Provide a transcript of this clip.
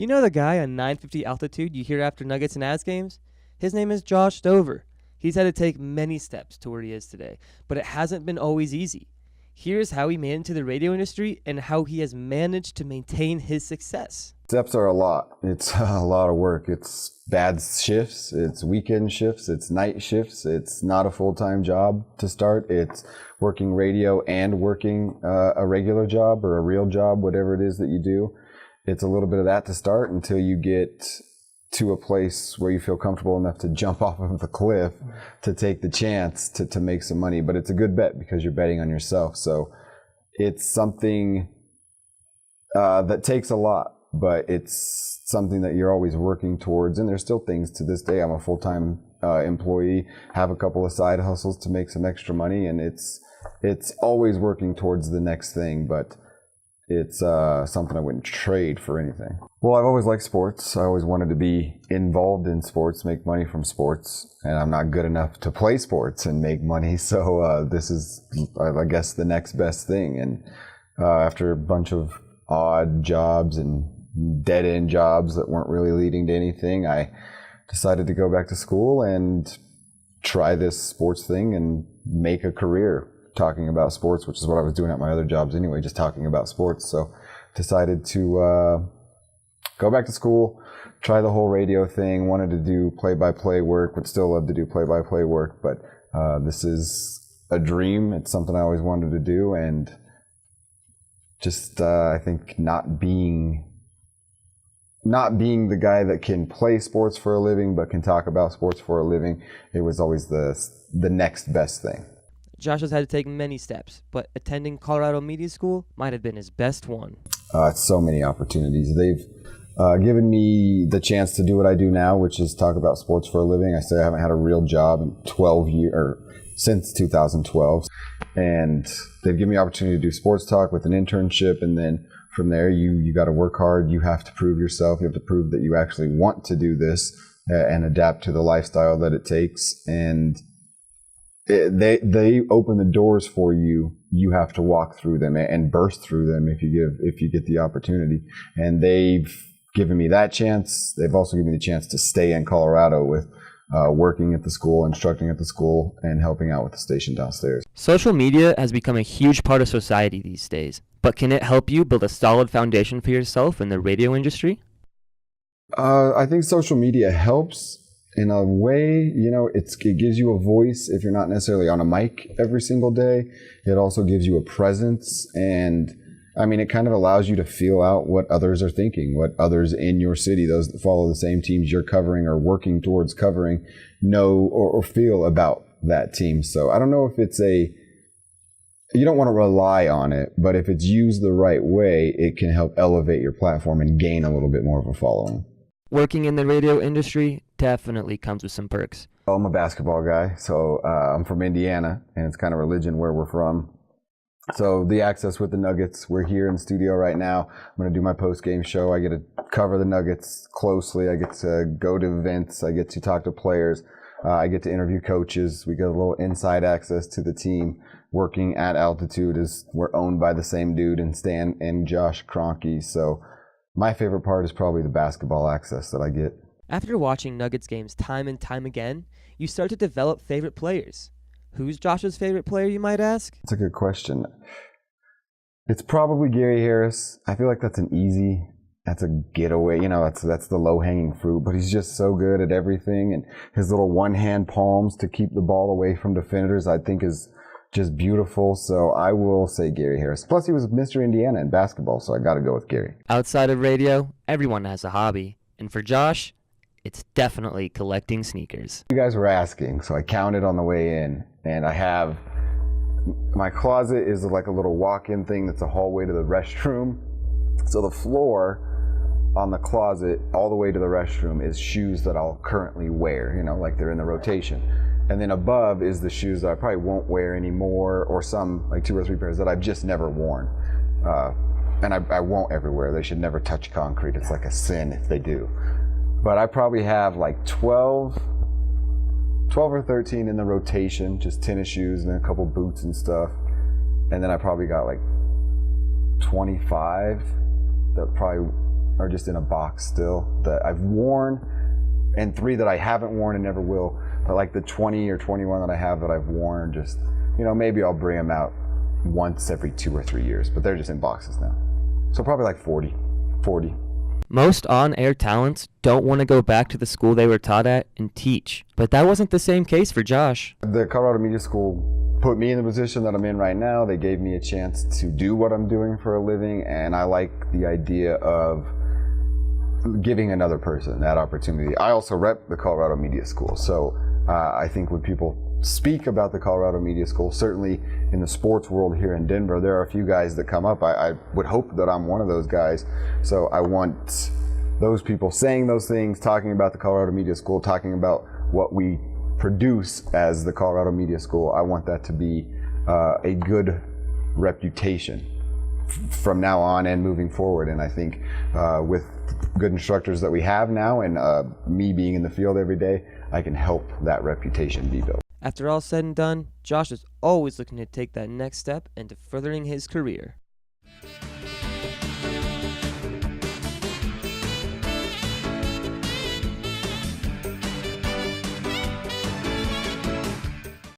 You know the guy on 950 altitude you hear after Nuggets and Avs games? His name is Josh Stover. He's had to take many steps to where he is today, but it hasn't been always easy. Here's how he made it into the radio industry and how he has managed to maintain his success. Steps are a lot. It's a lot of work. It's bad shifts, it's weekend shifts, it's night shifts. It's not a full-time job to start. It's working radio and working a regular job or a real job, whatever it is that you do. It's a little bit of that to start until you get to a place where you feel comfortable enough to jump off of the cliff to take the chance to make some money. But it's a good bet because you're betting on yourself. So it's something that takes a lot, but it's something that you're always working towards. And there's still things to this day. I'm a full-time employee, have a couple of side hustles to make some extra money, and it's always working towards the next thing. But it's something I wouldn't trade for anything. Well, I've always liked sports. I always wanted to be involved in sports, make money from sports, and I'm not good enough to play sports and make money. So this is, I guess, the next best thing. And after a bunch of odd jobs and dead-end jobs that weren't really leading to anything, I decided to go back to school and try this sports thing and make a career talking about sports, which is what I was doing at my other jobs anyway, just talking about sports. So decided to go back to school, try the whole radio thing, wanted to do play-by-play work, would still love to do play-by-play work, but this is a dream. It's something I always wanted to do, and just I think not being the guy that can play sports for a living but can talk about sports for a living, it was always the next best thing. Josh has had to take many steps, but attending Colorado Media School might have been his best one. So many opportunities. They've given me the chance to do what I do now, which is talk about sports for a living. I say I haven't had a real job in 12 years, or since 2012. And they've given me the opportunity to do sports talk with an internship, and then from there you got to work hard. You have to prove yourself. You have to prove that you actually want to do this and adapt to the lifestyle that it takes. And they open the doors for you. You have to walk through them and burst through them if you get the opportunity. And they've given me that chance. They've also given me the chance to stay in Colorado with working at the school, instructing at the school, and helping out with the station downstairs. Social media has become a huge part of society these days, but can it help you build a solid foundation for yourself in the radio industry? I think social media helps in a way. It gives you a voice if you're not necessarily on a mic every single day. It also gives you a presence, and it kind of allows you to feel out what others are thinking, what others in your city, those that follow the same teams you're covering or working towards covering, know or feel about that team. So I don't know if you don't want to rely on it, but if it's used the right way, it can help elevate your platform and gain a little bit more of a following. Working in the radio industry definitely comes with some perks. Well, I'm a basketball guy, so I'm from Indiana, and it's kind of religion where we're from. So the access with the Nuggets, we're here in the studio right now. I'm going to do my post-game show. I get to cover the Nuggets closely. I get to go to events. I get to talk to players. I get to interview coaches. We get a little inside access to the team. Working at altitude is we're owned by the same dude and Stan and Josh Kroenke. So my favorite part is probably the basketball access that I get. After watching Nuggets games time and time again, you start to develop favorite players. Who's Josh's favorite player, you might ask? That's a good question. It's probably Gary Harris. I feel like that's a getaway. That's the low-hanging fruit, but he's just so good at everything. And his little one-hand palms to keep the ball away from defenders, I think, is just beautiful. So I will say Gary Harris. Plus, he was Mr. Indiana in basketball, so I got to go with Gary. Outside of radio, everyone has a hobby. And for Josh, it's definitely collecting sneakers. You guys were asking, so I counted on the way in, and I have my closet is like a little walk-in thing that's a hallway to the restroom. So the floor on the closet all the way to the restroom is shoes that I'll currently wear, like they're in the rotation. And then above is the shoes that I probably won't wear anymore, or some, like 2 or 3 pairs that I've just never worn. And I won't ever wear. They should never touch concrete. It's like a sin if they do. But I probably have like 12 or 13 in the rotation, just tennis shoes and then a couple boots and stuff. And then I probably got like 25 that probably are just in a box still that I've worn, and 3 that I haven't worn and never will. But like the 20 or 21 that I have that I've worn, just, maybe I'll bring them out once every 2 or 3 years, but they're just in boxes now. So probably like 40. Most on-air talents don't want to go back to the school they were taught at and teach, but that wasn't the same case for Josh. The Colorado Media School put me in the position that I'm in right now. They gave me a chance to do what I'm doing for a living, and I like the idea of giving another person that opportunity. I also rep the Colorado Media School, so I think when people speak about the Colorado Media School, certainly in the sports world here in Denver, there are a few guys that come up. I would hope that I'm one of those guys, so I want those people saying those things, talking about the Colorado Media School, talking about what we produce as the Colorado Media School. I want that to be a good reputation from now on and moving forward. And I think with good instructors that we have now, and me being in the field every day, I can help that reputation be built. After all said and done, Josh is always looking to take that next step into furthering his career.